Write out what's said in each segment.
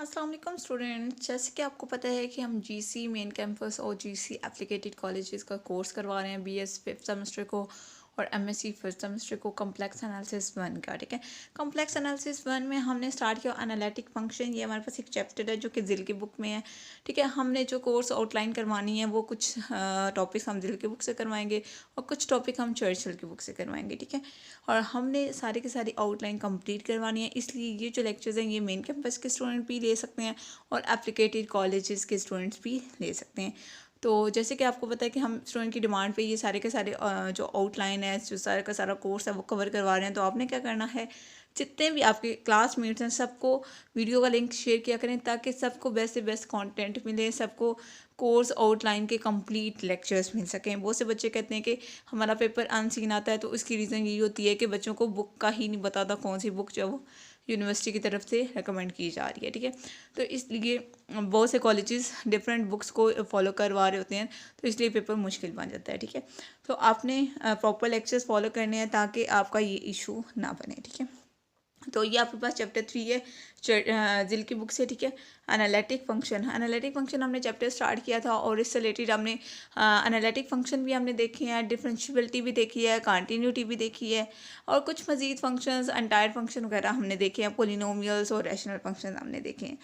अस्सलाम वालेकुम स्टूडेंट्स। जैसे कि आपको पता है कि हम जीसी मेन कैंपस और जीसी एप्लीकेटेड कॉलेजेस का कोर्स करवा रहे हैं बीएस फिफ्थ सेमेस्टर को और एमएससी फर्स्ट सेमेस्टर को कॉम्प्लेक्स एनालिसिस 1 का। ठीक है, कॉम्प्लेक्स एनालिसिस 1 में हमने स्टार्ट किया एनालिटिक फंक्शन। ये हमारे पास एक चैप्टर है जो कि जिल की बुक में है। ठीक है, हमने जो कोर्स आउटलाइन करवानी है वो कुछ टॉपिक्स हम जिल की बुक से करवाएंगे और कुछ टॉपिक हम चर्चिल की बुक से करवाएंगे। ठीक है, और हमने सारी की सारी आउटलाइन कंप्लीट करवानी है, इसलिए ये जो लेक्चर्स हैं ये मेन कैंपस के स्टूडेंट भी ले सकते हैं और एप्लीकेटेड कॉलेजेस के स्टूडेंट्स भी ले सकते हैं। तो जैसे कि आपको पता है कि हम स्टूडेंट की डिमांड पे ये सारे के सारे जो आउटलाइन है, जो सारा का सारा कोर्स है वो कवर करवा रहे हैं। तो आपने क्या करना है, जितने भी आपके क्लासमेट्स हैं सबको वीडियो का लिंक शेयर किया करें ताकि सबको बेस्ट से बेस्ट कंटेंट मिले, सबको कोर्स आउटलाइन के कंप्लीट लेक्चर्स मिल सकें। बहुत से बच्चे कहते हैं कि हमारा पेपर अनसीन आता है, तो उसकी रीज़न यही होती है कि बच्चों को बुक का ही नहीं बताता कौन सी बुक जो वो यूनिवर्सिटी की तरफ से रिकमेंड की जा रही है। ठीक है, तो इसलिए बहुत से कॉलेजेस डिफरेंट बुक्स को फॉलो करवा रहे होते हैं, तो इसलिए पेपर मुश्किल बन जाता है। ठीक है, तो आपने प्रॉपर लेक्चर्स फॉलो करने हैं ताकि आपका ये इशू ना बने। ठीक है, तो ये आपके पास चैप्टर 3 है जिल की बुक से। ठीक है, एनालिटिक फंक्शन हमने चैप्टर स्टार्ट किया था और इससे रिलेटेड हमने एनालिटिक फंक्शन भी हमने देखे हैं, डिफरेंशियबिलिटी भी देखी है, कंटिन्यूटी भी देखी है और कुछ मजीद फंक्शंस एंटायर फंक्शन वगैरह हमने देखे हैं, पोलिनोमियल्स और रैशनल फंक्शन हमने देखे हैं।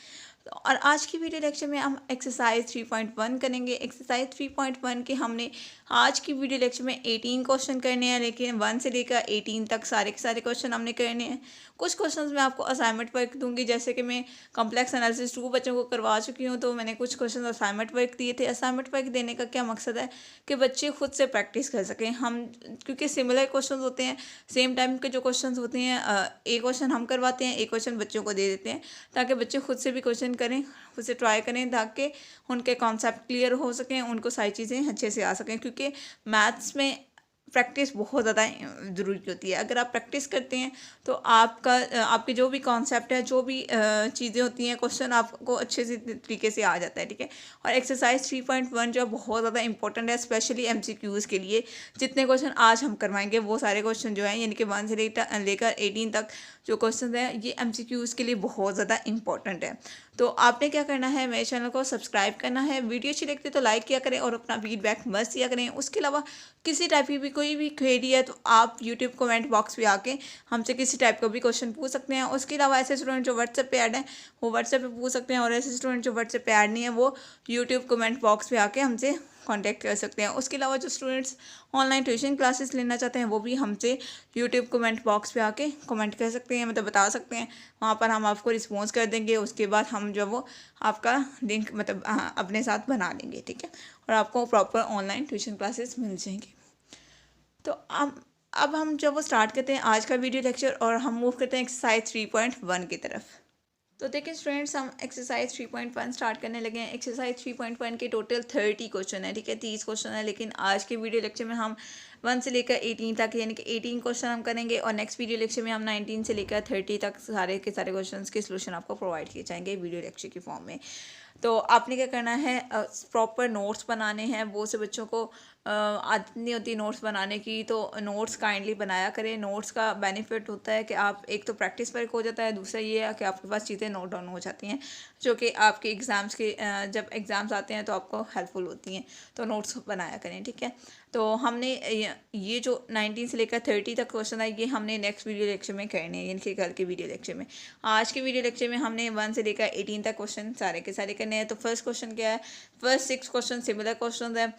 और आज की वीडियो लेक्चर में हम एक्सरसाइज 3.1 करेंगे। एक्सरसाइज 3.1 के हमने आज की वीडियो लेक्चर में 18 क्वेश्चन करने हैं, लेकिन 1 से लेकर 18 तक सारे के सारे क्वेश्चन हमने करने हैं। कुछ क्वेश्चंस मैं आपको असाइनमेंट वर्क दूंगी, जैसे कि मैं कॉम्प्लेक्स एनालिसिस 2 बच्चों को करवा चुकी हूँ, तो मैंने कुछ क्वेश्चन असाइनमेंट वर्क दिए थे। असाइनमेंट वर्क देने का क्या मकसद है कि बच्चे खुद से प्रैक्टिस कर सकें। हम क्योंकि सिमिलर क्वेश्चन होते हैं, सेम टाइम के जो क्वेश्चन होते हैं, एक क्वेश्चन हम करवाते हैं, एक क्वेश्चन बच्चों को दे देते हैं ताकि बच्चे खुद से भी क्वेश्चन करें, खुद से ट्राई करें ताकि उनके कॉन्सेप्ट क्लियर हो सकें, उनको सारी चीज़ें अच्छे से आ सकें। क्योंकि मैथ्स में प्रैक्टिस बहुत ज़्यादा ज़रूरी होती है। अगर आप प्रैक्टिस करते हैं तो आपके जो भी कॉन्सेप्ट है, जो भी चीज़ें होती हैं, क्वेश्चन आपको अच्छे से तरीके से आ जाता है। ठीक है, और एक्सरसाइज 3.1 जो बहुत ज़्यादा इंपॉर्टेंट है स्पेशली एमसीक्यूज़ के लिए। जितने क्वेश्चन आज हम करवाएंगे वो सारे क्वेश्चन जो हैं, यानी कि 1 से लेकर 18 तक जो क्वेश्चन हैं, ये एमसीक्यूज़ के लिए बहुत ज़्यादा इंपॉर्टेंट है। तो आपने क्या करना है, मेरे चैनल को सब्सक्राइब करना है, वीडियो अच्छी लगती है तो लाइक किया करें और अपना फीडबैक मस्त दिया करें। उसके अलावा किसी टाइप की भी कोई भी क्वेरी है तो आप यूट्यूब कमेंट बॉक्स में आके हमसे किसी टाइप का भी क्वेश्चन पूछ सकते हैं। उसके अलावा ऐसे स्टूडेंट जो व्हाट्सएप पे ऐड हैं वो व्हाट्सएप पे पूछ सकते हैं, और ऐसे स्टूडेंट जो व्हाट्सएप पे ऐड नहीं है वो यूट्यूब कमेंट बॉक्स पे आके हमसे कांटेक्ट कर सकते हैं। उसके अलावा जो स्टूडेंट्स ऑनलाइन ट्यूशन क्लासेस लेना चाहते हैं वो भी हमसे यूट्यूब कमेंट बॉक्स पे आके कमेंट कर सकते हैं, मतलब बता सकते हैं। वहाँ पर हम आपको रिस्पॉन्स कर देंगे। उसके बाद हम जो वो आपका लिंक मतलब अपने साथ बना लेंगे। ठीक है, और आपको प्रॉपर ऑनलाइन ट्यूशन क्लासेस मिल जाएंगी। तो अब हम जब वो स्टार्ट करते हैं आज का वीडियो लेक्चर और हम मूव करते हैं एक्सरसाइज 3.1 की तरफ। तो देखिए स्टूडेंट्स, हम एक्सरसाइज 3.1 स्टार्ट करने लगे हैं। एक्सरसाइज 3.1 के टोटल 30 क्वेश्चन है। ठीक है, 30 क्वेश्चन है, लेकिन आज के वीडियो लेक्चर में हम 1 से लेकर 18 तक यानी कि 18 क्वेश्चन हम करेंगे और नेक्स्ट वीडियो लेक्चर में हम 19 से लेकर 30 तक सारे के सारे क्वेश्चन के सोल्यूशन आपको प्रोवाइड किए जाएंगे वीडियो लेक्चर की फॉर्म में। तो आपने क्या करना है, प्रॉपर नोट्स बनाने हैं। बहुत से बच्चों को आदत नहीं होती नोट्स बनाने की, तो नोट्स काइंडली बनाया करें। नोट्स का बेनिफिट होता है कि आप एक तो प्रैक्टिस वर्क हो जाता है, दूसरा ये है कि आपके पास चीज़ें नोट डाउन हो जाती हैं जो कि आपके एग्ज़ाम्स के जब एग्ज़ाम्स आते हैं तो आपको हेल्पफुल होती हैं। तो नोट्स बनाया करें। ठीक है, तो हमने ये जो 19 से लेकर 30 तक क्वेश्चन है ये हमने नेक्स्ट वीडियो लेक्चर में करने हैं, यानी कि कल के वीडियो लेक्चर में। आज के वीडियो लेक्चर में हमने 1 से लेकर 18 तक क्वेश्चन सारे के सारे करने हैं। तो फर्स्ट क्वेश्चन क्या है, फर्स्ट 6 क्वेश्चन सिमिलर क्वेश्चन है।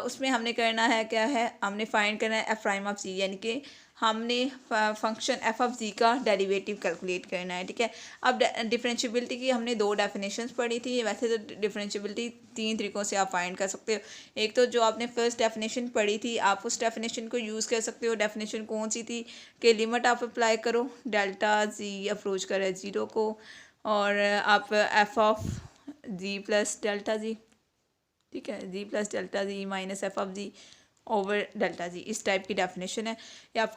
उसमें हमने करना है क्या है, हमने फाइंड करना है एफ प्राइम ऑफ जी, यानी कि हमने फंक्शन एफ ऑफ जी का डेरिवेटिव कैलकुलेट करना है। ठीक है, अब डिफरेंशियबिलिटी की हमने 2 डेफिनेशंस पढ़ी थी। वैसे तो डिफरेंशियबिलिटी 3 तरीक़ों से आप फाइंड कर सकते हो। एक तो जो आपने फर्स्ट डेफिनेशन पढ़ी थी आप उस डेफिनेशन को यूज़ कर सकते हो। डेफिनेशन कौन सी थी कि लिमिट आप अप्लाई करो, डेल्टा जी अप्रोच करे 0 को, और आप F of G plus delta G, ठीक है, G plus delta G minus F of G, over delta G, इस टाइप की डेफिनेशन है। ये आप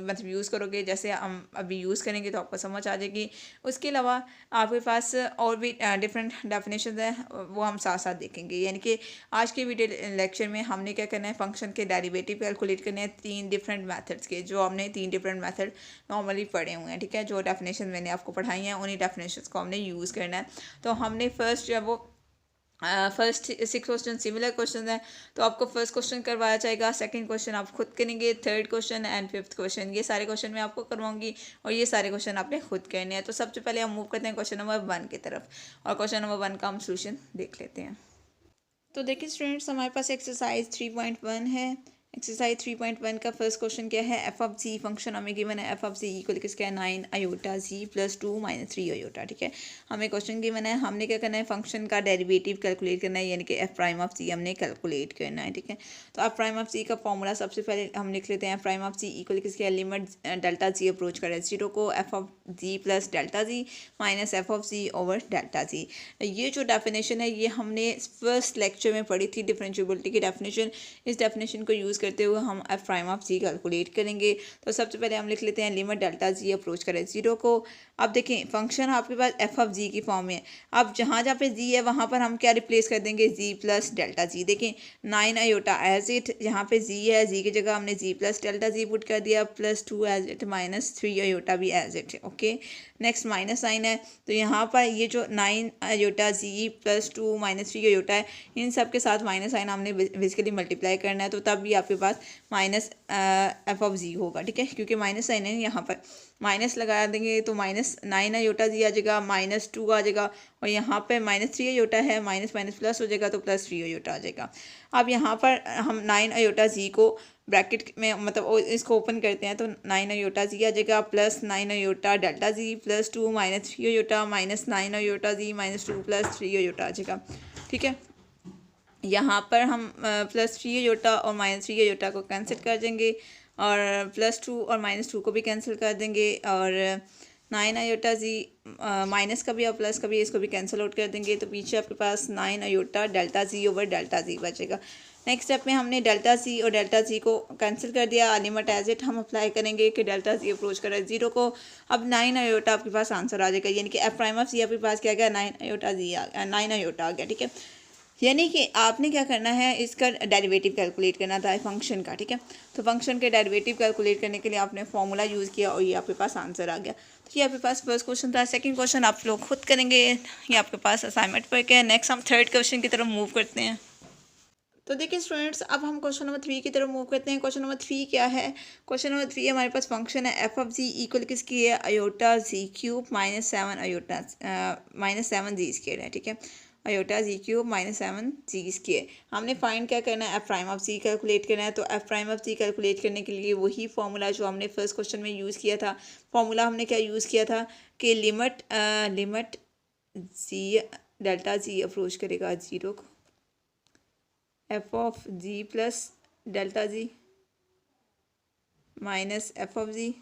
मतलब यूज़ करोगे, जैसे हम अभी यूज़ करेंगे तो आपको समझ आ जाएगी। उसके अलावा आपके पास और भी डिफरेंट डेफिनेशन हैं, वो हम साथ साथ देखेंगे। यानी कि आज के वीडियो लेक्चर में हमने क्या करना है, फंक्शन के डेरिवेटिव कैलकुलेट करने हैं 3 डिफरेंट मेथड्स के, जो हमने 3 डिफरेंट मेथड नॉर्मली पढ़े हुए हैं, ठीक है। जो डेफिनेशन मैंने आपको पढ़ाई हैं उन्हीं डेफिनेशन को हमने यूज़ करना है। तो हमने फर्स्ट जो है वो फर्स्ट 6 क्वेश्चन सिमिलर क्वेश्चन है, तो आपको फर्स्ट क्वेश्चन करवाया जाएगा, सेकंड क्वेश्चन आप खुद करेंगे, third question and fifth question, ये सारे क्वेश्चन मैं आपको करवाऊंगी और ये सारे क्वेश्चन आपने खुद करने हैं। तो सबसे पहले हम मूव करते हैं क्वेश्चन नंबर 1 की तरफ, और क्वेश्चन नंबर 1 का हम सोल्यूशन देख लेते हैं। तो देखिए स्टूडेंट्स, हमारे पास एक्सरसाइज 3.1 है। एक्सरसाइज 3.1 का फर्स्ट क्वेश्चन क्या है, एफ ऑफ जी फंक्शन हमें गिवन है, एफ ऑफ जी इक्वल किसका है 9 iota G plus 2 minus 3 aorta, ठीक है। हमें क्वेश्चन गिवन है, हमने क्या करना है, फंक्शन का डेरिवेटिव कैलकुलेट करना है, यानी कि एफ प्राइम ऑफ जी हमने कैलकुलेट करना है, ठीक है। तो एफ प्राइम ऑफ जी का फॉर्मूला सबसे पहले हम लिख लेते हैं, F prime of G equal किसका है, लिमिट डेल्टा जी अप्रोच कर रहा है 0 को, F of G plus delta G minus F of G over delta G. ये जो डेफिनेशन है ये हमने फर्स्ट लेक्चर में पढ़ी थी, डिफरेंशिएबिलिटी की डेफिनेशन। इस डेफिनेशन को यूज़ करते हुए हम F prime of G calculate करेंगे। तो सबसे पहले हम लिख लेते हैं लिमिट डेल्टा जी अप्रोच करें 0 को। अब देखें फंक्शन आपके पास एफ ऑफ जी की फॉर्म में है। अब जहाँ जहाँ पे जी है वहाँ पर हम क्या रिप्लेस कर देंगे, जी प्लस डेल्टा जी। देखें 9 अयोटा एज इट, यहाँ पे जी है, जी की जगह हमने G plus delta G put कर दिया, plus 2 as it, minus 3 iota भी as it, okay. Next minus sign है, तो यहाँ पर ये जो 9 iota G plus 2 minus 3 iota है, इन सब के साथ माइनस साइन हमने बेसिकली मल्टीप्लाई करना है, तो तब भी आपके पास माइनस एफ ऑफ जी होगा, ठीक है। क्योंकि माइनस साइन है, यहाँ पर माइनस लगा देंगे तो माइनस 9 अयोटा जी आ जाएगा, माइनस 2 आ जाएगा, और यहाँ पर माइनस 3 अयोटा है, माइनस माइनस प्लस हो जाएगा तो प्लस 3 अयोटा आ जाएगा। अब यहाँ पर हम 9 अयोटा जी को ब्रैकेट में मतलब इसको ओपन करते हैं, तो 9 अयोटा जी आ जाएगा, plus 9 iota delta G plus 2 minus 3 iota minus 9 iota G minus 2 plus 3 iota आ जाएगा, ठीक है। यहाँ पर हम प्लस 3 अयोटा और माइनस 3 अयोटा को कैंसिल कर देंगे, और प्लस 2 और माइनस 2 को भी कैंसिल कर देंगे, और 9 अयोटा जी माइनस का भी और प्लस का भी, इसको भी कैंसिल आउट कर देंगे, तो पीछे आपके पास 9 iota delta G over delta G बचेगा। नेक्स्ट स्टेप में हमने डेल्टा जी और डेल्टा जी को कैंसिल कर दिया, लिमिट एज इट हम अप्लाई करेंगे कि डेल्टा जी अप्रोच कर रहा है 0 को। अब 9 अयोटा आपके पास आंसर आ जाएगा, यानी कि एफ प्राइम ऑफ जी आपके पास क्या गया, 9 अयोटा जी 9 अयोटा आ गया, ठीक है। यानी कि आपने क्या करना है, इसका डेरिवेटिव कैलकुलेट करना था फंक्शन का, ठीक है। तो फंक्शन के डेरिवेटिव कैलकुलेट करने के लिए आपने फॉर्मूला यूज़ किया और ये आपके पास आंसर आ गया। तो ये आपके पास फर्स्ट क्वेश्चन था। सेकंड क्वेश्चन आप लोग खुद करेंगे, ये आपके पास असाइनमेंट पर क्या है। नेक्स्ट हम थर्ड क्वेश्चन की तरफ मूव करते हैं। तो देखिए स्टूडेंट्स, अब हम क्वेश्चन नंबर 3 की तरफ मूव करते हैं। क्वेश्चन नंबर 3 क्या है, क्वेश्चन नंबर 3 हमारे पास फंक्शन है एफ ऑफ जी इक्वल किसकी है, iota G cube minus 7 iota minus 7 G square है, ठीक है। Iota G cube minus 7 G square. हमने फाइंड क्या करना है, F prime of G calculate करना है। तो F prime of G calculate करने के लिए वही फॉर्मूला जो हमने फर्स्ट क्वेश्चन में यूज़ किया था। फॉर्मूला हमने क्या यूज़ किया था कि limit G delta G approach करेगा 0 को, F of G plus delta G minus F of G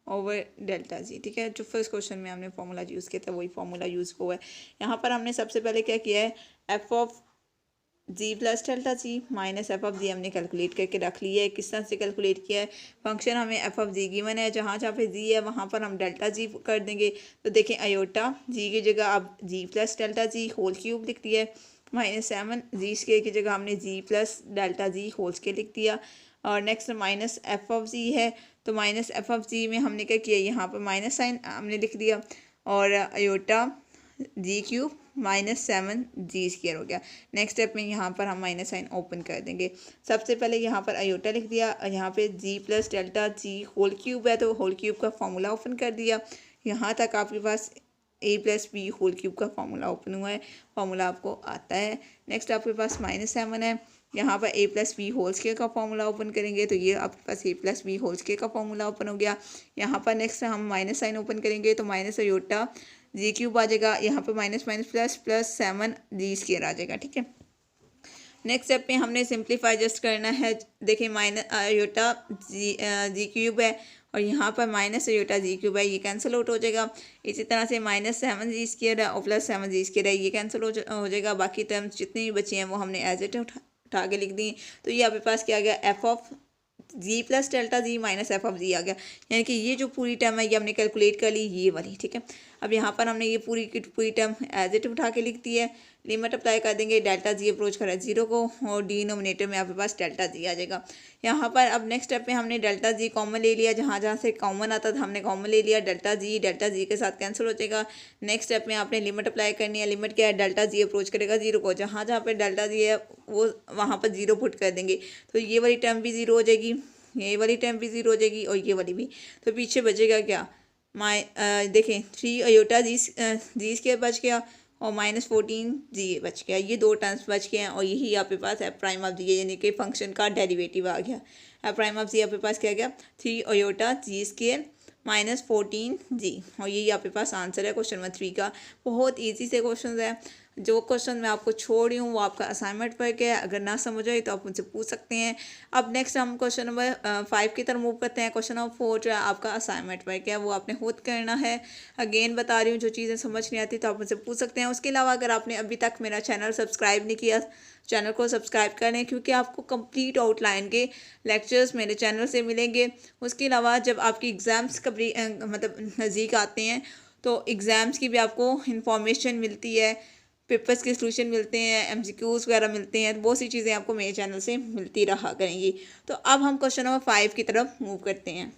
over delta G, ठीक है। जो फर्स्ट क्वेश्चन में हमने फॉर्मूला यूज़ किया था वही फॉर्मूला यूज़ हुआ है। यहाँ पर हमने सबसे पहले क्या किया है, F of G plus delta G minus F of G हमने कैलकुलेट करके रख लिया है। किस तरह से कैलकुलेट किया है, फंक्शन हमें एफ ऑफ जी गिवन है, जहाँ जहाँ पे जी है वहाँ पर हम डेल्टा जी कर देंगे। तो देखें अयोटा जी की जगह अब G plus delta G whole cube लिख दिया है, माइनस 7 जी स्क्वायर की जगह हमने G plus delta G whole square लिख दिया। और next minus F of G है, तो माइनस एफ ऑफ जी में हमने क्या किया, यहाँ पर माइनस साइन हमने लिख दिया, और aorta G cube minus 7 G square हो गया। नेक्स्ट स्टेप में यहाँ पर हम माइनस साइन ओपन कर देंगे। सबसे पहले यहाँ पर अयोटा लिख दिया, यहाँ पे G plus delta G whole cube है, तो होल क्यूब का फॉर्मूला ओपन कर दिया। यहाँ तक आपके पास A plus B whole cube का फॉर्मूला ओपन हुआ है, फॉर्मूला आपको आता है। नेक्स्ट आपके पास माइनस 7 है, यहाँ पर ए प्लस बी होल स्क्वायर का फॉर्मूला ओपन करेंगे, तो ये आपके पास A plus B whole square का फॉर्मूला ओपन हो गया। यहाँ पर नेक्स्ट हम माइनस साइन ओपन करेंगे, तो माइनस अयोटा जी क्यूब आ जाएगा, यहाँ पर minus minus plus plus 7 G square आ जाएगा, ठीक है। नेक्स्ट स्टेप में हमने सिंप्लीफाई जस्ट करना है। देखिए माइनस अयोटा जी क्यूब है और यहाँ पर माइनस अयोटा जी क्यूब है, ये कैंसिल आउट हो जाएगा। इसी तरह से माइनस 7 जी स्क्वायर है और प्लस 7 जी स्क्वायर है, ये कैंसिल हो जाएगा। बाकी टर्म्स जितनी भी बची हैं वो हमने एज इट उठा के लिख दी तो ये आपके पास क्या आ गया, F of G plus delta G minus F of G आ गया। यानी कि ये जो पूरी टर्म है ये हमने कैलकुलेट कर ली ये वाली, ठीक है। अब यहाँ पर हमने ये पूरी की पूरी टर्म एज इट उठा के लिख दी है। लिमिट अप्लाई कर देंगे, डेल्टा जी अप्रोच करा है 0 को और डिनोमिनेटर में आपके पास डेल्टा जी आ जाएगा। यहाँ पर अब नेक्स्ट स्टेप में हमने डेल्टा जी कॉमन ले लिया, जहाँ जहाँ से कॉमन आता था हमने कॉमन ले लिया। डेल्टा जी के साथ कैंसिल हो जाएगा। नेक्स्ट स्टेप में आपने लिमिट अप्लाई करनी है। लिमिट क्या है, डेल्टा जी अप्रोच करेगा 0 को, जहाँ जहाँ पे डेल्टा जी है वो वहाँ पर 0 पुट कर देंगे तो ये वाली टर्म भी 0 हो जाएगी, ये वाली टर्म भी 0 हो जाएगी और ये वाली भी। तो पीछे बचेगा क्या, देखें 3 अयोटा जी स्क्वायर बच गया और -14 जी बच गया। ये दो टर्म्स बच गए हैं और यही आपके पास एफ प्राइम ऑफ जी यानी कि फंक्शन का डेरिवेटिव आ गया। एफ प्राइम ऑफ जी आपके पास क्या गया, 3 अयोटा जी स्क्वायर -14 जी, और यही आपके पास आंसर है क्वेश्चन नंबर 3 का। बहुत ईजी से क्वेश्चन है। जो क्वेश्चन मैं आपको छोड़ रही हूँ वो आपका असाइनमेंट पर है, अगर ना समझ आए तो आप मुझसे पूछ सकते हैं। अब नेक्स्ट हम क्वेश्चन नंबर 5 की तरफ मूव करते हैं। क्वेश्चन नंबर 4 जो है आपका असाइनमेंट पर है, वो आपने खुद करना है। अगेन बता रही हूँ, जो चीज़ें समझ नहीं आती तो आप मुझसे पूछ सकते हैं। उसके अलावा अगर आपने अभी तक मेरा चैनल सब्सक्राइब नहीं किया, चैनल को सब्सक्राइब करें क्योंकि आपको कंप्लीट आउटलाइन के लेक्चर्स मेरे चैनल से मिलेंगे। उसके अलावा जब आपकी एग्ज़ाम्स कभी मतलब नज़दीक आते हैं तो एग्ज़ाम्स की भी आपको इंफॉर्मेशन मिलती है, पेपर्स के सलूशन मिलते हैं, एमसीक्यूज़ वगैरह मिलते हैं, तो बहुत सी चीज़ें आपको मेरे चैनल से मिलती रहा करेंगी। तो अब हम क्वेश्चन नंबर 5 की तरफ मूव करते हैं।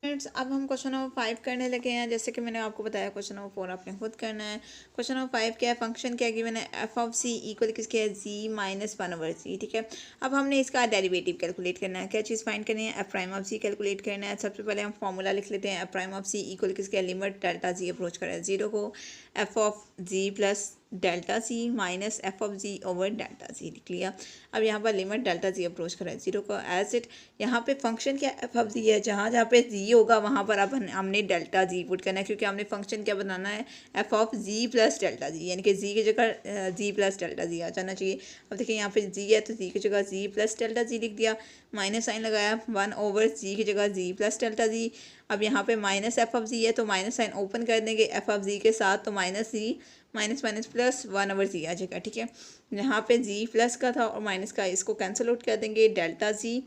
फ्रेंड्स अब हम क्वेश्चन नंबर 5 करने लगे हैं। जैसे कि मैंने आपको बताया क्वेश्चन नंबर 4 आपने खुद करना है। क्वेश्चन नंबर 5 क्या है, फंक्शन क्या है गिवन है, एफ ऑफ सी इक्वल किसके है, जी माइनस 1/c, ठीक है। अब हमने इसका डेरिवेटिव कैलकुलेट करना है। क्या चीज़ फाइंड करनी है, F prime of C calculate करना है। सबसे पहले हम फॉर्मूला लिख लेते हैं। F prime of C equal किसके है, लिमिट डेल्टा जी अप्रोच करें 0 को, F of G plus delta C minus F of G over delta G लिख लिया। अब यहाँ पर लिमिट डेल्टा जी अप्रोच करें 0 को एज इट। यहाँ पे फंक्शन क्या एफ ऑफ जी है, जहाँ जहाँ पे जी होगा वहाँ पर अब हमने डेल्टा जी पुट करना है क्योंकि हमने फंक्शन क्या बनाना है, F of G plus delta G, यानी कि जी की जगह जी प्लस डेल्टा जी आ जाना चाहिए। अब देखिए यहाँ पे जी है तो जी की जगह जी प्लस डेल्टा जी लिख दिया, माइनस साइन लगाया, 1/जी की जगह जी प्लस डेल्टा जी। अब यहाँ पे माइनस एफ ऑफ जी है तो माइनस साइन ओपन कर देंगे एफ ऑफ जी के साथ, तो माइनस जी माइनस माइनस प्लस 1/जी आ जाएगा, ठीक है। यहाँ पे जी प्लस का था और माइनस का, इसको कैंसिल आउट कर देंगे, डेल्टा जी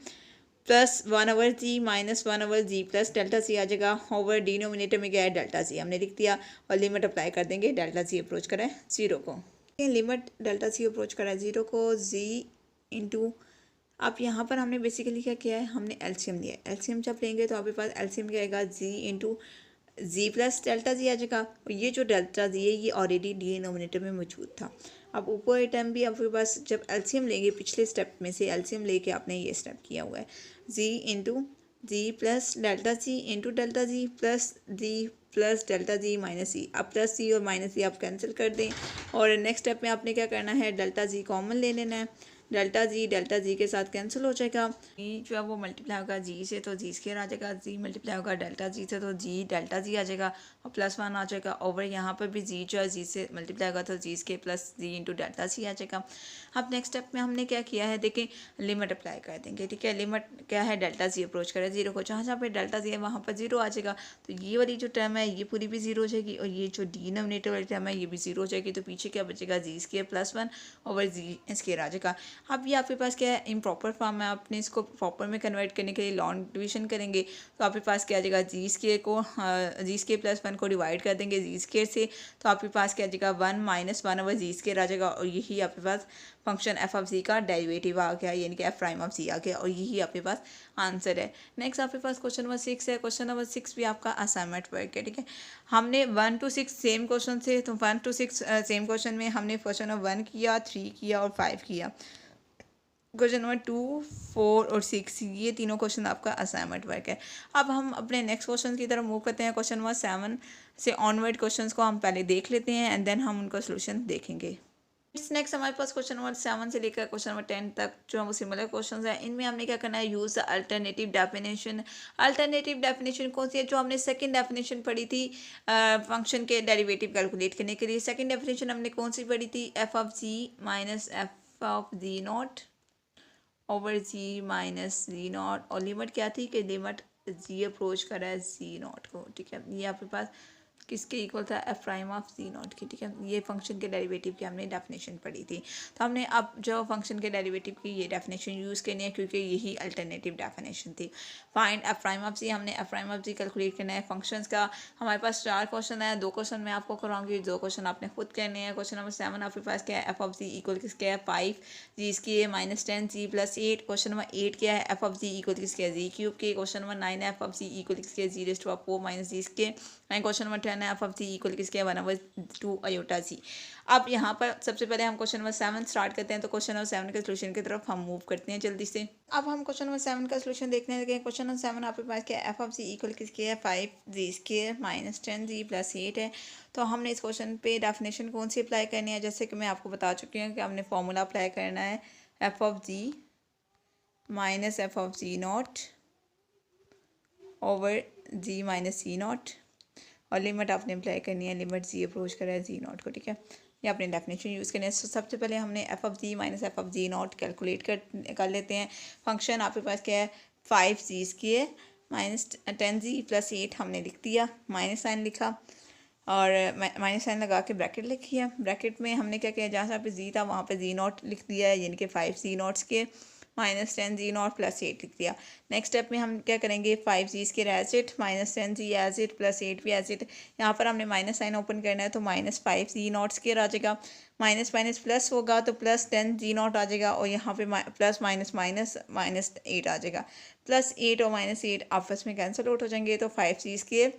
प्लस 1/जी माइनस 1/जी प्लस डेल्टा जी आ जाएगा। ओवर डिनोमिनेटर में गया है डेल्टा जी हमने लिख दिया और लिमिट अप्लाई कर देंगे, डेल्टा जी अप्रोच करें 0 को। लिमिट डेल्टा जी अप्रोच करा 0 को, जी इंटू, अब यहाँ पर हमने बेसिकली क्या किया है, हमने एलसीएम लिया है। एलसीएम जब लेंगे तो आपके पास एलसीएम क्या आएगा, जी into G plus delta G आ जाएगा। और ये जो डेल्टा जी है ये ऑलरेडी डिनोमिनेटर में मौजूद था। अब ऊपर टर्म भी आपके पास जब एलसीएम लेंगे, पिछले स्टेप में से एलसीएम लेके आपने ये स्टेप किया हुआ है, G into G plus delta G into delta G plus delta G minus C. अब प्लस सी और माइनस सी आप कैंसिल कर दें और नेक्स्ट स्टेप में आपने क्या करना है, डेल्टा जी कॉमन ले लेना है। डेल्टा जी के साथ कैंसिल हो जाएगा, जी जो है वो मल्टीप्लाई होगा जी से तो जी स्क्वायर आ जाएगा, जी मल्टीप्लाई होगा डेल्टा जी से तो जी डेल्टा जी आ जाएगा और +1 आ जाएगा। ओवर यहाँ पर भी जी जो है जी से मल्टीप्लाई होगा तो जी स्क्वायर प्लस जी इंटू डेल्टा जी आ जाएगा। अब नेक्स्ट स्टेप में हमने क्या किया है, देखें लिमिट अप्लाई कर देंगे, ठीक है। लिमिट क्या है, डेल्टा जी अप्रोच करें 0 को, जहाँ जहाँ पे डेल्टा जी है वहाँ पर 0 आ जाएगा। तो ये वाली जो टर्म है ये पूरी भी 0 हो जाएगी और ये जो डिनोमिनेटर वाली टर्म है ये भी 0 हो जाएगी। तो पीछे क्या बचेगा, जी स्क्वायर +1 ओवर जी स्क्वायर आ जाएगा। अब ये आपके पास क्या है, इम्प्रॉपर फॉर्म है, आपने इसको प्रॉपर में कन्वर्ट करने के लिए लॉन्ग डिवीजन करेंगे तो आपके पास क्या आ जाएगा, जी स्क्वायर को जी स्क्वायर +1 को डिवाइड कर देंगे जी स्क्वायर से तो आपके पास क्या आ जाएगा, 1 - 1/जी स्क्वायर आ जाएगा और यही आपके पास फंक्शन एफ ऑफ जी का डेरिवेटिव आ गया, यानी कि एफ प्राइम ऑफ जी आ गया और यही आपके पास आंसर है। नेक्स्ट आपके पास क्वेश्चन नंबर 6 है। क्वेश्चन नंबर 6 भी आपका असाइनमेंट वर्क है, ठीक है। हमने 1 to 6 सेम क्वेश्चन थे तो 1 to 6 सेम क्वेश्चन में हमने क्वेश्चन नंबर 1 किया, 3 किया और 5 किया। क्वेश्चन नंबर 2, 4 और 6 ये तीनों क्वेश्चन आपका असाइनमेंट वर्क है। अब हम अपने नेक्स्ट क्वेश्चन की तरफ मूव करते हैं। क्वेश्चन नंबर 7 से ऑनवर्ड क्वेश्चंस को हम पहले देख लेते हैं एंड देन हम उनका सोल्यूशन देखेंगे। नेक्स्ट हमारे पास क्वेश्चन नंबर 7 से लेकर क्वेश्चन नंबर 10 तक जो है वो सिमिलर क्वेश्चन है। इनमें हमने क्या करना है, use the alternative definition. Alternative definition कौन सी है, जो हमने सेकंड डेफिनेशन पढ़ी थी फंक्शन के डेरिवेटिव कैलकुलेट करने के लिए। सेकंड डेफिनेशन हमने कौन सी पढ़ी थी, F of G minus F of G not over G minus G not और लिमिट क्या थी कि लिमिट जी अप्रोच कर रहा है जी नॉट को, ठीक है। ये आपके पास किसके इक्वल था, F prime of G not की, ठीक है। ये फंक्शन के डेरिवेटिव की हमने डेफिनेशन पढ़ी थी। तो हमने अब जो फंक्शन के डेरिवेटिव की ये डेफिनेशन यूज़ करनी है क्योंकि यही अल्टरनेटिव डेफिनेशन थी। Find F prime of G, हमने F prime of G calculate करना है फंक्शंस का। हमारे पास 4 क्वेश्चन है, 2 क्वेश्चन मैं आपको कराऊंगी, 2 क्वेश्चन आपने खुद करने हैं। क्वेश्चन नंबर 7 आपके पास क्या है, एफ ऑफ जी इक्वल किसके है 5 जी इसकी है -10 जी प्लस 8। क्वेश्चन नंबर 8 क्या है, एफ ऑफ जी इक्वल किसके है जी क्यूब के। क्वेश्चन नंबर 9 है, एफ ऑफ जी इक्वल किसके है जी रेज़्ड टू पावर 4 माइनस जी इसके। एंड क्वेश्चन नंबर 10 है, एफ ऑफ जी इक्वल किसके है 1/2 आयोटा जी। अब यहाँ पर सबसे पहले हम क्वेश्चन नंबर 7 स्टार्ट करते हैं। तो क्वेश्चन नंबर 7 के सोल्यूशन की तरफ हम मूव करते हैं जल्दी से। अब हम क्वेश्चन नंबर 7 का सोल्यूशन देखने लगे। क्वेश्चन नंबर 7 आपके पास क्या है, एफ ऑफ जी इक्वल किसके है 5 जी स्क्वायर -10 जी प्लस 8 है। तो हमने इस क्वेश्चन पे डेफिनेशन कौन सी अप्लाई करनी है, जैसे कि मैं आपको बता चुकी हूँ कि हमने फॉर्मूला अप्लाई करना है F of G minus F of G not over G minus C not, और लिमिट आपने अप्लाई करनी है, लिमिट जी अप्रोच कर रहा है जी नॉट को, ठीक है। ये अपने डेफिनेशन यूज़ करनी है। सबसे पहले हमने F of G minus F of G not calculate कर लेते हैं। फंक्शन आपके पास क्या है 5 जी स्क्वायर -10 जी प्लस 8 हमने लिख दिया, माइनस साइन लिखा और माइनस साइन लगा के ब्रैकेट लिखी है। ब्रैकेट में हमने क्या किया, जहाँ पे जी था वहाँ पे जी नॉट लिख दिया है, यानी कि 5 जी नॉट्स के -10 जी नॉट प्लस 8 लिख दिया। नेक्स्ट स्टेप में हम क्या करेंगे, 5 जी इसके as it, -10 G as it plus 8 भी एज इट। यहाँ पर हमने माइनस साइन ओपन करना है तो -5 जी नॉट स्केयर आ जाएगा, माइनस माइनस प्लस होगा तो +10 जी नॉट आ जाएगा, और यहाँ पे प्लस माइनस माइनस -8 आ जाएगा। +8 और -8 आपस में कैंसिल आउट हो जाएंगे, तो 5 G square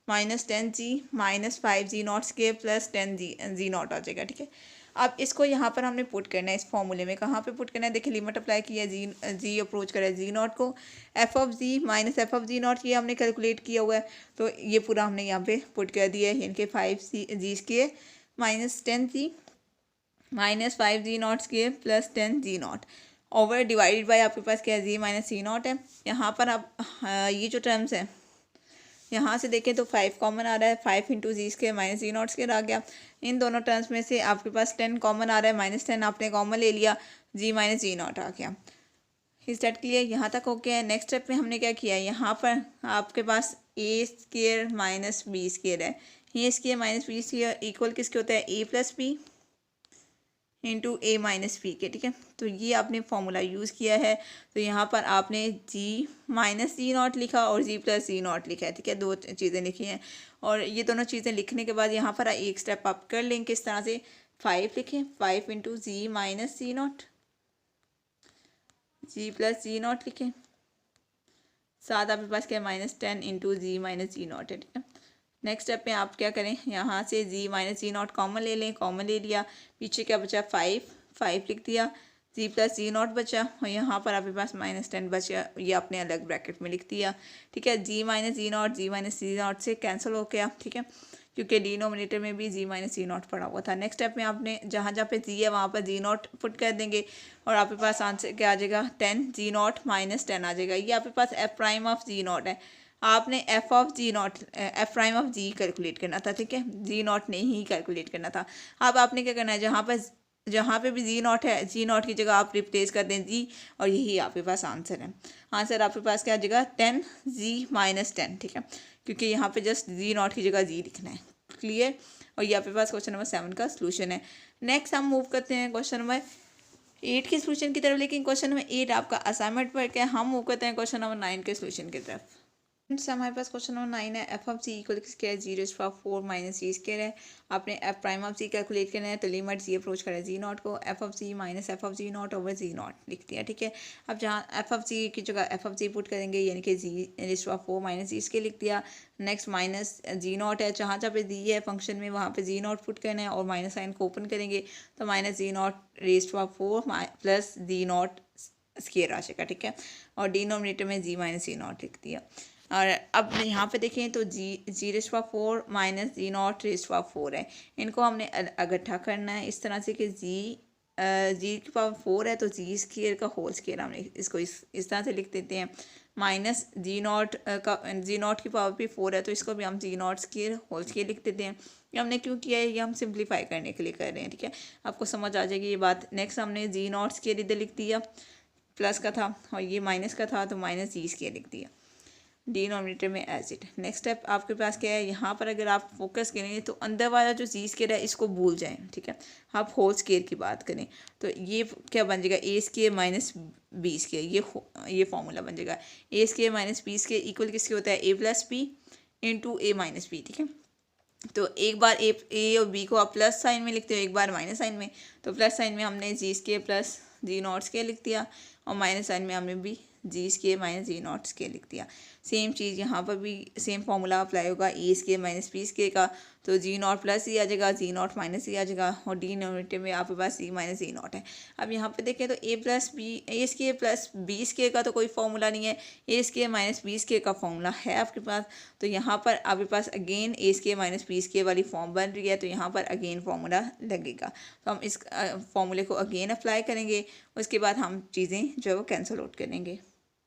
-10 G -5 G not square plus 10 G not आ जाएगा, ठीक है। अब इसको यहाँ पर हमने पुट करना है इस फॉर्मूले में। कहाँ पे पुट करना है, देखिए लिमिट अप्लाई की है, जी अप्रोच करा है जी नॉट को, F of G minus F of G not ये हमने कैलकुलेट किया हुआ है, तो ये पूरा हमने यहाँ पे पुट कर दिया है, यानी कि 5 G square -10 G -5 G not square plus 10 G not over divided by आपके पास क्या है जी माइनस सी नॉट है। यहाँ पर आप ये जो टर्म्स हैं यहाँ से देखें तो 5 कॉमन आ रहा है, 5 into G square minus G not square आ गया। इन दोनों टर्म्स में से आपके पास 10 कॉमन आ रहा है, -10 आपने कॉमन ले लिया, जी माइनस जी नॉट आ गया। इस स्टेट के लिए यहाँ तक हो गया है। नेक्स्ट स्टेप में हमने क्या किया है, यहाँ पर आपके पास A square minus B square है, A square minus B square equal किसके होता है A plus B into A minus P के, ठीक है। तो ये आपने फॉर्मूला यूज़ किया है, तो यहाँ पर आपने जी माइनस जी नॉट लिखा और जी प्लस जी नॉट लिखा है, ठीक है, 2 चीज़ें लिखी हैं। और ये दोनों चीज़ें लिखने के बाद यहाँ पर एक स्टेप आप कर लें, किस तरह से 5 लिखें, 5 into G minus G not G plus G not लिखें, साथ आपके पास क्या है -10 into G minus G not है, ठीक है। नेक्स्ट स्टेप में आप क्या करें, यहाँ से जी माइनस जी नॉट कॉमन ले लें, कॉमन ले लिया, पीछे क्या बचा 5 लिख दिया, जी प्लस जी नॉट बचा, और यहाँ पर आपके पास -10 बचा, ये आपने अलग ब्रैकेट में लिख दिया, ठीक है। जी माइनस जी नॉट से कैंसिल हो गया, ठीक है, क्योंकि डिनोमिनेटर में भी जी माइनस जी नॉट पड़ा हुआ था। नेक्स्ट स्टेप में आपने जहाँ जहाँ पे जी है वहाँ पर जी नॉट पुट कर देंगे, और आपके पास आंसर क्या आ जाएगा 10 जी नॉट -10 आ जाएगा। ये आपके पास F prime of G not है, आपने F of G not F prime of G calculate करना था, ठीक है, जी नॉट नहीं ही कैलकुलेट करना था। अब आपने क्या करना है, जहाँ पे भी जी नॉट है, जी नॉट की जगह आप रिप्लेस कर दें जी, और यही आपके पास आंसर है। आंसर आपके पास क्या आ जाएगा 10 जी -10, ठीक है, क्योंकि यहाँ पे जस्ट जी नॉट की जगह जी लिखना है, क्लियर। और ये आपके पास क्वेश्चन नंबर 7 का सोल्यूशन है। नेक्स्ट हम मूव करते हैं क्वेश्चन नंबर 8 के सोल्यूशन की तरफ, लेकिन क्वेश्चन नंबर 8 आपका असाइनमेंट पर क्या, हम मूव करते हैं क्वेश्चन नंबर 9 के सोल्यूशन की तरफ। हमारे पास क्वेश्चन नंबर 9 है, एफ ऑफ जी इक्वल किसके है 0/4 माइनस जी स्केयर है। आपने F prime of G calculate करना है, तो लिमिट जी अप्रोच करें जी नॉट को, F of G minus F of G not over G not लिख दिया, ठीक है। अब जहाँ एफ ऑफ जी की जगह एफ ऑफ जी पुट करेंगे, यानी कि जी/4 माइनस जी स्केयर लिख दिया। नेक्स्ट माइनस जी नॉट है, जहाँ जहाँ पे जी है फंक्शन में वहाँ पे जी नॉट पुट करना है, और माइनस साइन को ओपन करेंगे तो -जी0 प्लस जी नॉट स्केयर आ जाएगा, ठीक है, और डिनोमिनेटर में जी माइनस जी नॉट लिख दिया। और अब यहाँ पे देखें तो जी/4 माइनस जी नॉट रेज़/4 है, इनको हमने इकट्ठा करना है इस तरह से कि जी की पावर 4 है, तो जी स्क्वायर का होल स्क्वायर हमने इसको इस तरह से लिख देते हैं, माइनस जी नॉट की पावर भी 4 है, तो इसको भी हम जी नॉट स्क्वायर होल स्क्वायर लिख देते हैं। ये हमने क्यों किया है, ये हम सिंप्लीफाई करने के लिए कर रहे हैं, ठीक है, आपको समझ आ जाएगी ये बात। नेक्स्ट हमने जी नॉट स्क्वायर इधर लिख दिया, प्लस का था, और ये माइनस का था तो माइनस जी स्क्वायर लिख दिया। डिनोमिनेटर में एज इट। नेक्स्ट स्टेप आपके पास क्या है, यहाँ पर अगर आप फोकस करेंगे तो अंदर वाला जो जी स्केयर है इसको भूल जाएं, ठीक है। आप होल स्केयर की बात करें तो ये क्या बन जाएगा, A square minus B square, ये फॉर्मूला बन जाएगा। A square minus B square equal किसके होता है, A plus B into A minus B, ठीक है। तो एक बार ए और बी को आप प्लस साइन में लिखते हो, एक बार माइनस साइन में। तो प्लस साइन में हमने G square plus G not square लिख दिया, और माइनस साइन में हमने भी G square minus G not square लिख दिया। सेम चीज़ यहाँ पर भी सेम फॉर्मूला अप्लाई होगा, ए स्केयर माइनस बी स्केयर का। तो जी नॉट प्लस ही आ जाएगा, जी नॉट माइनस ही आ जाएगा, और डिनोमिनेटर में आपके पास सी माइनस जी नॉट है। अब यहाँ पे देखें तो ए प्लस बी, ए स्केयर प्लस बी स्केयर का तो कोई फॉर्मूला नहीं है, A square minus B square का फॉर्मूला है आपके पास। तो यहाँ पर आपके पास अगेन ए स्केयर माइनस बी स्केयर वाली फॉर्म बन रही है, तो यहाँ पर अगेन फॉर्मूला लगेगा। तो हम इस फॉर्मूले को अगेन अप्लाई करेंगे, उसके बाद हम चीज़ें जो है वो कैंसिल आउट करेंगे।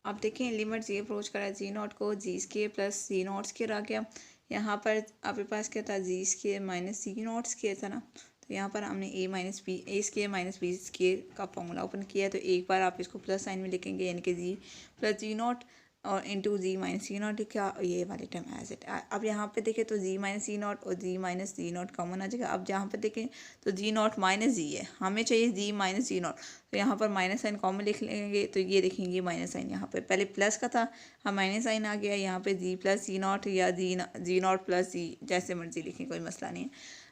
आप देखें लिमिट जी अप्रोच करा है, जी नॉट को G square plus G not square आ गया। यहाँ पर आपके पास क्या था, G square minus G not square था ना। तो यहाँ पर हमने A square minus B square का फॉर्मूला ओपन किया है। तो एक बार आप इसको प्लस साइन में लिखेंगे, यानी कि जी प्लस जी नॉट और into G minus G not क्या, ये वाले टर्म एज इट। अब यहाँ पे देखें तो जी माइनस जी नॉट और जी माइनस जी नॉट कॉमन आ जाएगा। अब जहाँ पे देखें तो जी नॉट माइनस जी है, हमें चाहिए जी माइनस जी नॉट। तो यहाँ पर माइनस साइन कॉमन लिख लेंगे, तो ये देखेंगे माइनस साइन यहाँ पे पहले प्लस का था, हम माइनस साइन आ गया। यहाँ पे जी प्लस जी नॉट या जी नॉट प्लस जी, जैसे मर्जी लिखें, कोई मसला नहीं है,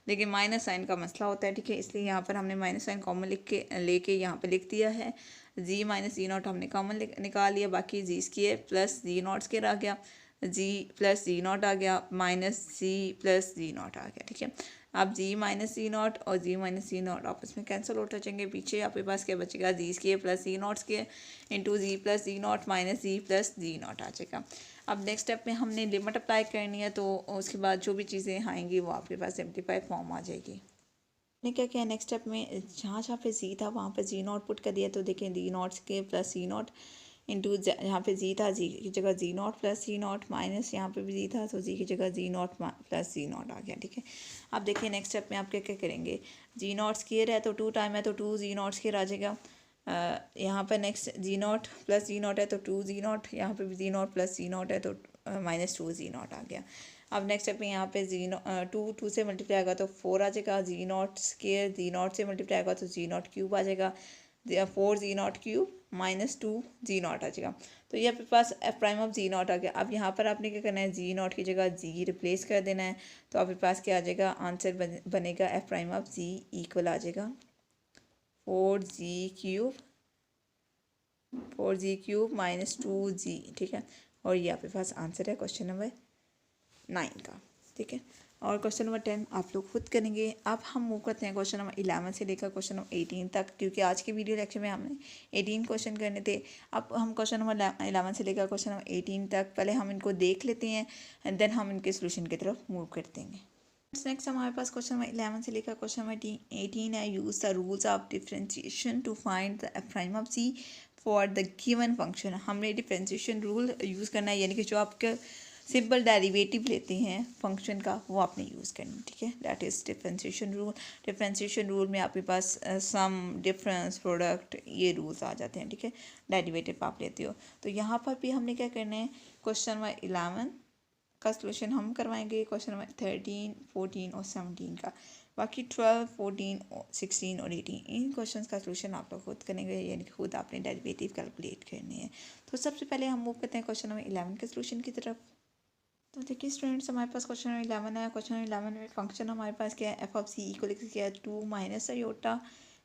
लेकिन माइनस साइन का मसला होता है, ठीक है। इसलिए यहाँ पर हमने माइनस साइन कॉमन लिख के लेके यहाँ पे लिख दिया है। जी माइनस जी नॉट हमने कॉमन निकाल लिया, बाकी G square plus G not square आ गया, जी प्लस जी नॉट आ गया, minus G plus G not आ गया, ठीक है। अब जी माइनस जी नॉट और जी माइनस जी नॉट आपस में कैंसिल आउट हो जाएंगे। पीछे आपके पास क्या बचेगा, G square plus G not square into G plus G not minus G plus G not आ जाएगा। अब नेक्स्ट स्टेप में हमने लिमिट अप्लाई करनी है, तो उसके बाद जो भी चीज़ें आएंगी वो आपके पास सिम्प्लीफाइड फॉर्म आ जाएगी। ने क्या किया नेक्स्ट स्टेप में, जहाँ जहाँ पे जी था वहाँ पे जी नॉट पुट कर दिया। तो देखें जी नॉट के प्लस जी नॉट इंटू जहाँ पे जी था, जी की जगह G not plus G not minus यहाँ पे भी जी था, तो जी की जगह G not plus G not आ गया, ठीक है। अब देखिए नेक्स्ट स्टेप में आप क्या क्या करेंगे, जी नॉट स्केयर है तो 2 टाइम है तो 2 जी नॉट स्केयर आ जाएगा। यहाँ पर next G not plus G not है तो 2 जी नॉट, यहाँ पे भी G not plus G not है तो -2 जी नॉट आ गया। अब नेक्स्ट स्टेप में यहाँ पे टू से मल्टीप्लाई आएगा तो 4 आ जाएगा, G not square G not से मल्टीप्लाई आएगा तो जी नॉट क्यूब आ जाएगा, 4 G not cube -2 G not आ जाएगा। तो ये आपके पास F prime of G not आ गया। अब यहाँ पर आपने क्या करना है, जी नॉट की जगह जी रिप्लेस कर देना है। तो आपके पास क्या आ जाएगा, आंसर बनेगा F prime of G equal आ जाएगा 4g³ -2g, ठीक है। और ये आपके पास आंसर है क्वेश्चन नंबर 9 का, ठीक है। और क्वेश्चन नंबर 10 आप लोग खुद करेंगे। अब हम मूव करते हैं क्वेश्चन नंबर 11 से लेकर क्वेश्चन नंबर 18 तक, क्योंकि आज के वीडियो लेक्चर में हमने 18 क्वेश्चन करने थे। अब हम क्वेश्चन नंबर 11 से लेकर क्वेश्चन नंबर 18 तक पहले हम इनको देख लेते हैं, एंड देन हम इनके सोल्यूशन की तरफ मूव करते हैं। नेक्स्ट हमारे पास क्वेश्चन नंबर 11 से लेकर क्वेश्चन नंबर 18 है, use the rules of differentiation to find the F prime of G for the given function. हमने डिफरेंशिएशन रूल यूज़ करना है, यानी कि जो आपके सिंपल डेरिवेटिव लेते हैं फंक्शन का वो आपने यूज़ करना है, ठीक है। That is differentiation rule. Differentiation rule में आपके पास सम, डिफरेंस, प्रोडक्ट, ये रूल्स आ जाते हैं, ठीक है। डेरिवेटिव आप लेते हो, तो यहाँ पर भी हमने क्या करना है, क्वेश्चन नंबर 11 का सलूशन हम करवाएंगे, क्वेश्चन नंबर 13, 14 और 17 का। बाकी 12, 14, 16 और 18 इन क्वेश्चंस का सलूशन आप लोग खुद करेंगे, यानी कि खुद आपने डेरिवेटिव कैलकुलेट करने हैं। तो सबसे पहले हम मूव करते हैं क्वेश्चन नंबर 11 के सलूशन की तरफ। तो देखिए स्टूडेंट्स, हमारे पास क्वेश्चन नंबर 11 है। क्वेश्चन नंबर 11 में फंक्शन हमारे पास क्या है, एफ ऑफ सी इक्वल क्या है, 2 minus iota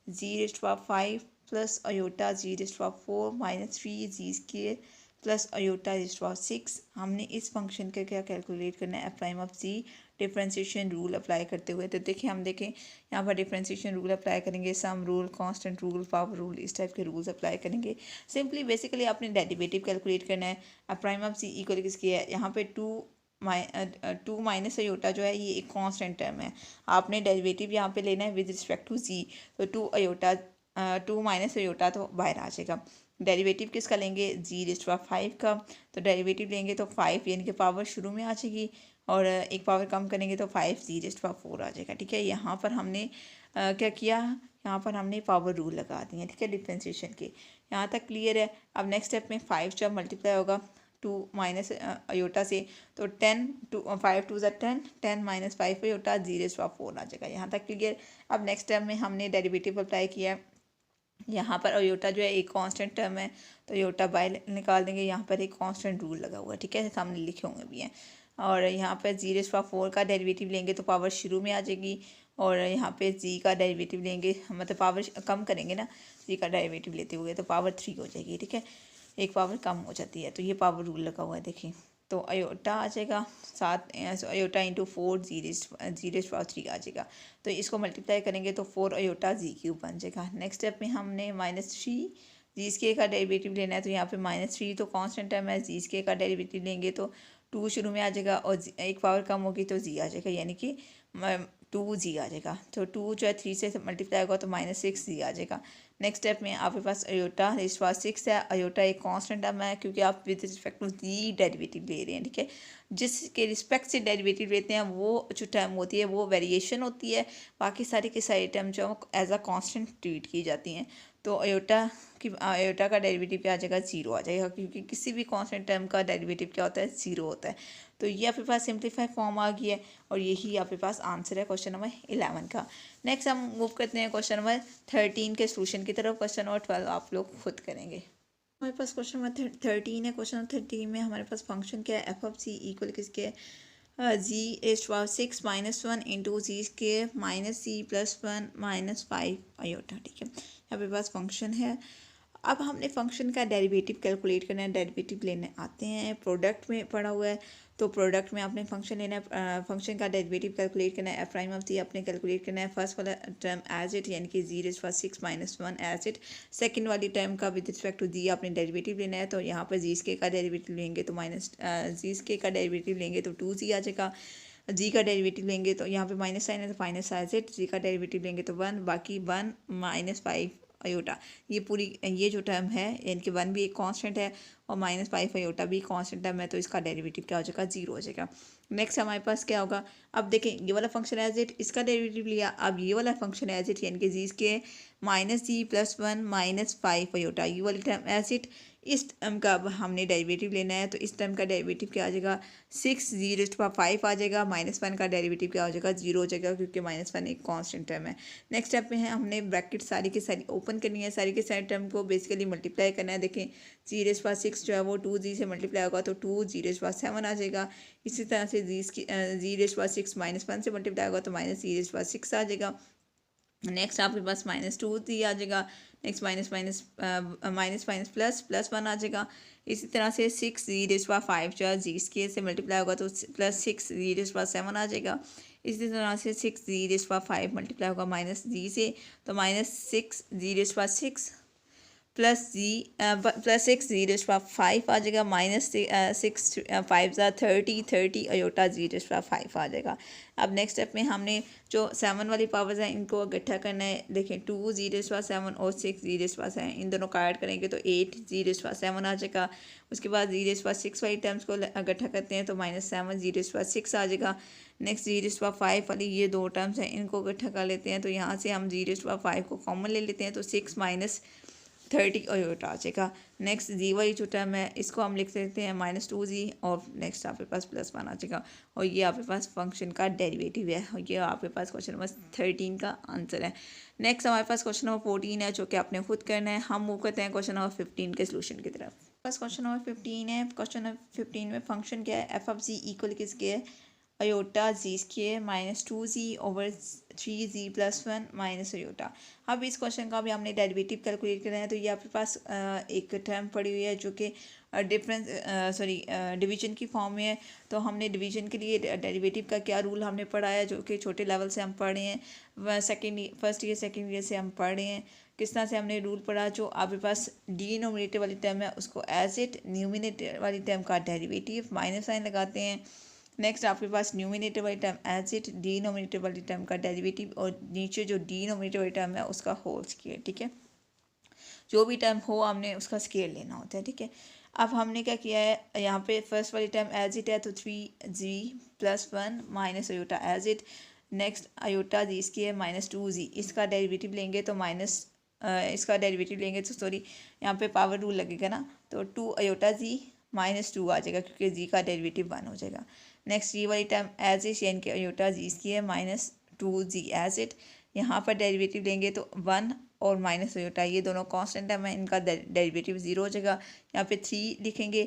G raised power 5 plus iota G raised power 4 -3 G square plus iota raised power 6। हमने इस फंक्शन का क्या कैलकुलेट करना है, F prime of G differentiation rule apply करते हुए। तो देखिए हम देखें यहाँ पर डिफरेंशिएशन रूल अप्लाई करेंगे, sum rule, constant rule, power rule, इस टाइप के रूल्स अप्लाई करेंगे। सिंपली बेसिकली आपने डेरिवेटिव कैलकुलेट करना है। F prime of G equal किसकी है, यहाँ पे 2 माइनस अयोटा जो है ये एक कांस्टेंट टर्म है, आपने डेरिवेटिव यहाँ पे लेना है विद रिस्पेक्ट टू जी। तो 2 माइनस अयोटा तो बाहर आ जाएगा। डेरिवेटिव किसका लेंगे, जी रेस्ट पावर 5 का। तो डेरिवेटिव लेंगे तो 5 यानी कि पावर शुरू में आ जाएगी, और एक पावर कम करेंगे तो 5 जी रेस्ट पावर 4 आ जाएगा, ठीक है। यहाँ पर हमने क्या किया, यहाँ पर हमने पावर रूल लगा दिए, ठीक है, डिफरेंशिएशन के। यहाँ तक क्लियर है। अब नेक्स्ट स्टेप में 5 जब मल्टीप्लाई होगा टू माइनस अयोटा से, तो 5 टू ज़ा 10, 10 माइनस 5 अयोटा 0/4 आ जाएगा। यहाँ तक क्लियर। अब नेक्स्ट टर्म में हमने डेरिवेटिव अप्लाई किया। यहाँ पर अयोटा जो है एक कांस्टेंट टर्म है, तो अयोटा बाय निकाल देंगे। यहाँ पर एक कांस्टेंट रूल लगा हुआ है, ठीक है, सामने लिखे होंगे भी हैं। और यहाँ पर 0/4 का डेरिवेटिव लेंगे तो पावर शुरू में आ जाएगी, और यहाँ पे जी का डेरिवेटिव लेंगे, मतलब पावर कम करेंगे ना, जी का डेरिवेटिव लेते हुए, तो पावर 3 हो जाएगी, ठीक है, एक पावर कम हो जाती है। तो ये पावर रूल लगा हुआ है, देखिए। तो अयोटा आ जाएगा 7, अयोटा इंटू 4 0/3 आ जाएगा। तो इसको मल्टीप्लाई करेंगे तो 4 अयोटा जी³ बन जाएगा। नेक्स्ट स्टेप में हमने -3 जी² का डेरिवेटिव लेना है, तो यहाँ पे -3 तो कांस्टेंट टर्म है, जी² का डेरिवेटिव लेंगे तो 2 शुरू में आ जाएगा, और एक पावर कम होगी तो जी आ जाएगा, यानी कि 2 जी आ जाएगा। तो 2 जो है 3 से मल्टीप्लाई होगा तो -6 जी आ जाएगा। नेक्स्ट स्टेप में आपके पास अयोटा (6) है। अयोटा एक कांस्टेंट टर्म है, क्योंकि आप with respect to G derivative ले रहे हैं, ठीक है। जिसके रिस्पेक्ट से डेरिवेटिव लेते हैं वो जो टर्म होती है वो वेरिएशन होती है, बाकी सारी के सारी टर्म जो एज अ कांस्टेंट ट्रीट की जाती हैं। तो अयोटा का डेरिवेटिव क्या आ जाएगा, 0 आ जाएगा, क्योंकि किसी भी कांस्टेंट टर्म का डेरिवेटिव क्या होता है, 0 होता है। तो ये आपके पास सिंप्लीफाई फॉर्म आ गई है, और यही आपके पास आंसर है क्वेश्चन नंबर 11 का। नेक्स्ट हम मूव करते हैं क्वेश्चन नंबर 13 के सोल्यूशन की तरफ। क्वेश्चन नंबर 12 आप लोग खुद करेंगे। हमारे पास क्वेश्चन नंबर 13 है। क्वेश्चन नंबर 13 में हमारे पास फंक्शन क्या है, f(c) इक्वल किसके, g(6 - 1) into g² -c + 1 - 5 aorta, ठीक है। यहाँ पे पास फंक्शन है। अब हमने फंक्शन का डेरिवेटिव कैलकुलेट करना है, डेरिवेटिव लेने आते हैं, प्रोडक्ट में पड़ा हुआ है, तो प्रोडक्ट में आपने फंक्शन लेना है, फंक्शन का डेरिवेटिव कैलकुलेट करना है, f(c) आपने कैलकुलेट करना है। फर्स्ट वाला टर्म एज इट, यानी कि 0/6 - 1 एज इट। सेकंड वाली टर्म का विद रिस्पेक्ट टू जी आपने डेरिवेटिव लेना है, तो यहाँ पर जी² का डेरिवेटिव लेंगे तो जी² का डेरिवेटिव लेंगे तो 2g आ जाएगा। जी का डेरिवेटिव लेंगे तो यहाँ पे माइनस साइन है तो माइनस एज इट, जी का डेरिवेटिव लेंगे तो 1, बाकी 1 - 5 अयोटा। ये जो टर्म है, यानी कि 1 भी एक कांस्टेंट है और -5 अयोटा भी कांस्टेंट टर्म है, तो इसका डेरिवेटिव क्या हो जाएगा, 0 हो जाएगा। नेक्स्ट हमारे पास क्या होगा, अब देखें ये वाला फंक्शन एज इट, इसका डेरिवेटिव लिया। अब ये वाला फंक्शन एज इट, यानी कि जी² -g + 1 - 5 अयोटा, ये वाली टर्म एज इट। इस टर्म का अब हमने डेरिवेटिव लेना है, तो इस टर्म का डेरिवेटिव क्या आ जाएगा, 6 0/5 आ जाएगा। -1 का डेरिवेटिव क्या हो जाएगा, 0 हो जाएगा, क्योंकि -1 एक कांस्टेंट टर्म है। नेक्स्ट स्टेप में है हमने ब्रैकेट सारी की सारी ओपन करनी है, सारी के सारी टर्म को बेसिकली मल्टीप्लाई करना है। देखें 0/6 जो है वो 2g से मल्टीप्लाई होगा तो 2 0/7 आ जाएगा। इसी तरह से 0/6 -1 से मल्टीप्लाई होगा तो -0/6 आ जाएगा। नेक्स्ट आपके पास -2 आ जाएगा। नेक्स्ट माइनस +1 आ जाएगा। इसी तरह से 6 0/5 जो है जी² से मल्टीप्लाई होगा तो +6 0/7 आ जाएगा। इसी तरह से 6 0/5 मल्टीप्लाई होगा -g से, तो -6 0/6 +6 0/5 आ जाएगा। -6 5 30 अयोटा 0/5 आ जाएगा। अब नेक्स्ट स्टेप में हमने जो 7 वाली पावर्स हैं इनको इकट्ठा करना है। देखें 2 0/7 और 6 0/7, इन दोनों का ऐड करेंगे तो 8 0/7 आ जाएगा। उसके बाद 0/6 वाली टर्म्स को इकट्ठा करते हैं तो -7 0/6 आ जाएगा। नेक्स्ट 0/5 वाली ये दो टर्म्स हैं, इनको इकट्ठा कर लेते हैं, तो यहाँ से हम 0/5 को कॉमन ले लेते हैं, तो 6 - 30 अयोटा आ जाएगा। नेक्स्ट जी वाली जो टर्म है इसको हम लिख सकते हैं -2g, और नेक्स्ट आपके पास +1 आ जाएगा, और ये आपके पास फंक्शन का डेरिवेटिव है, और ये आपके पास क्वेश्चन नंबर 13 का आंसर है। नेक्स्ट हमारे पास क्वेश्चन नंबर 14 है, जो कि आपने खुद करना है। हम मूव करते हैं क्वेश्चन नंबर 15 के सोल्यूशन की तरफ। बस क्वेश्चन नंबर 15 है। क्वेश्चन नंबर 15 में फंक्शन क्या है, f(c) इक्वल किसके है, अयोटा जी² -2g/3g + 1 - अयोटा। अब इस क्वेश्चन का भी हमने डेरिवेटिव कैलकुलेट करना है, तो ये आपके पास एक टर्म पड़ी हुई है जो कि डिवीजन की फॉर्म में है। तो हमने डिवीजन के लिए डेरिवेटिव का क्या रूल हमने पढ़ा है, जो कि छोटे लेवल से हम पढ़े हैं, फर्स्ट ईयर सेकेंड ईयर से हम पढ़े हैं। किस तरह से हमने रूल पढ़ा, जो आपके पास डिनोमिनेटर वाली टर्म है उसको एज इट, न्यूमिनेटर वाली टर्म का डेरिवेटिव माइनस साइन लगाते हैं। नेक्स्ट आपके पास न्यूमिनेटर वाली टर्म एज इट, डिनोमिनेटर वाली टर्म का डेरिवेटिव, और नीचे जो डिनोमिनेटर वाली टर्म है उसका होल स्क्वायर, ठीक है। जो भी टर्म हो हमने उसका स्क्वायर लेना होता है, ठीक है। अब हमने क्या किया है, यहाँ पे फर्स्ट वाली टर्म एज इट है, तो 3g + 1 - अयोटा एज इट। Next iota G square -2g, इसका डेरिवेटिव लेंगे तो सॉरी यहाँ पे पावर रूल लगेगा ना, तो 2 अयोटा जी -2 आ जाएगा क्योंकि जी का डेरिवेटिव 1 हो जाएगा। नेक्स्ट ये वाली टर्म एज इट यानी कि अयोटा जी की है -2 जी एज इट। यहाँ पर डेरिवेटिव लेंगे तो 1 और माइनस अयोटा ये दोनों कांस्टेंट है, मैं इनका डेरिवेटिव 0 हो जाएगा। यहाँ पे 3 लिखेंगे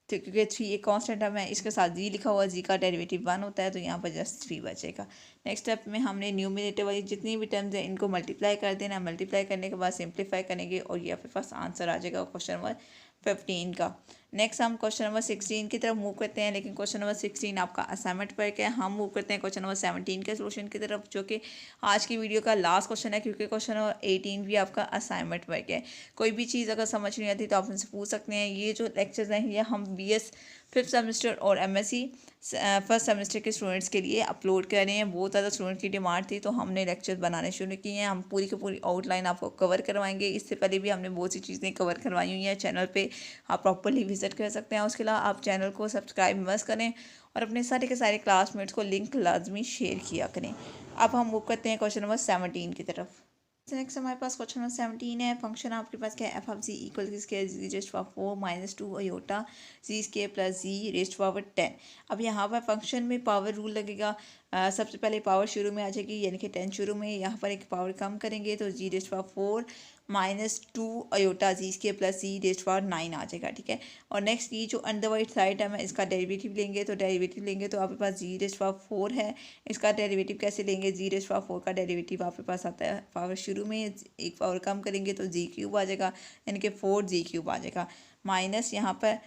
तो क्योंकि 3 एक कांस्टेंट है, मैं इसके साथ जी लिखा हुआ, जी का डेरिवेटिव 1 होता है तो यहाँ पर जस्ट 3 बचेगा। नेक्स्ट स्टेप में हमने न्यूमरेटर वाली जितनी भी टर्म्स हैं इनको मल्टीप्लाई कर देना। मल्टीप्लाई करने के बाद सिंप्लीफाई करेंगे और ये आपके पास आंसर आ जाएगा क्वेश्चन नंबर 15 का। नेक्स्ट हम क्वेश्चन नंबर 16 की तरफ मूव करते हैं, लेकिन क्वेश्चन नंबर 16 आपका असाइनमेंट वर्क है। हम मूव करते हैं क्वेश्चन नंबर 17 के सोल्यूशन की तरफ, जो कि आज की वीडियो का लास्ट क्वेश्चन है क्योंकि क्वेश्चन नंबर 18 भी आपका असाइनमेंट वर्क है। कोई भी चीज़ अगर समझ नहीं आती तो आप उनसे पूछ सकते हैं। ये जो लेक्चर्स हैं ये हम BS 5th सेमेस्टर और MSc 1st सेमेस्टर के स्टूडेंट्स के लिए अपलोड कर रहे हैं। बहुत ज़्यादा स्टूडेंट की डिमांड थी तो हमने लेक्चर बनाने शुरू किए हैं। हम पूरी की पूरी आउटलाइन आपको कवर करवाएंगे। इससे पहले भी हमने बहुत सी चीज़ें कवर करवाई हुई हैं चैनल पे, आप प्रॉपर्ली विजिट कर सकते हैं। उसके अलावा आप चैनल को सब्सक्राइब मस्त करें और अपने सारे के सारे क्लासमेट्स को लिंक लाजमी शेयर किया करें। अब हम मूव करते हैं क्वेश्चन नंबर 17 की तरफ। नेक्स्ट हमारे पास क्वेश्चन नंबर 17 है। फंक्शन आपके पास क्या है, F of G equal G square G raised power 4 -2 iota G square plus G raised power 10। अब यहाँ पर फंक्शन में पावर रूल लगेगा। सबसे पहले पावर शुरू में आ जाएगी यानी कि 10 शुरू में, यहाँ पर एक पावर कम करेंगे तो जी raised power 4 -2 iota G square plus G raised power 9 आ जाएगा, ठीक है। और नेक्स्ट ये जो अंडर वाइट साइड है मैं इसका डेरिवेटिव लेंगे तो आपके पास जी रेस्ट पावर 4 है। इसका डेरिवेटिव कैसे लेंगे, जी रेस्ट पावर 4 का डेरिवेटिव आपके पास आता है पावर शुरू में एक पावर कम करेंगे तो जी क्यूब आ जाएगा यानी कि 4 जी क्यूब आ जाएगा। माइनस यहाँ पर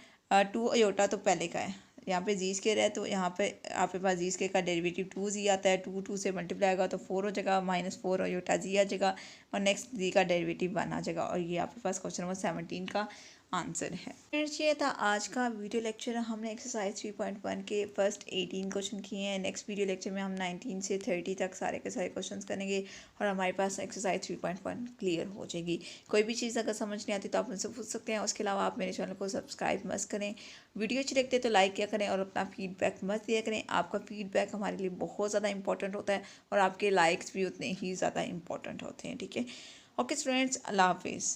2 अयोटा तो पहले का है, यहाँ पे जी स्केयर है तो यहाँ पे आपके पास जी स्केयर का डेरिवेटिव 2 जी आता है। 2 से मल्टीप्लाई होगा तो 4 हो जाएगा, -4 अयोटा जी आ जाएगा और नेक्स्ट जी का डेरिवेटिव 1 आ जाएगा। और ये आपके पास क्वेश्चन नंबर 17 का आंसर है। फ्रेंड्स ये था आज का वीडियो लेक्चर। हमने एक्सरसाइज 3.1 के फर्स्ट 18 क्वेश्चन किए हैं। नेक्स्ट वीडियो लेक्चर में हम 19 से 30 तक सारे के सारे क्वेश्चंस करेंगे और हमारे पास एक्सरसाइज 3.1 क्लियर हो जाएगी। कोई भी चीज़ अगर समझ नहीं आती तो आप मुझसे पूछ सकते हैं। उसके अलावा आप मेरे चैनल को सब्सक्राइब मत करें, वीडियो अच्छी लगती है तो लाइक किया करें और अपना फीडबैक मत दिया करें। आपका फीडबैक हमारे लिए बहुत ज़्यादा इंपॉर्टेंट होता है और आपके लाइक्स भी उतने ही ज़्यादा इंपॉर्टेंट होते हैं, ठीक है। ओके स्टूडेंट्स, अल्लाह हाफिज़।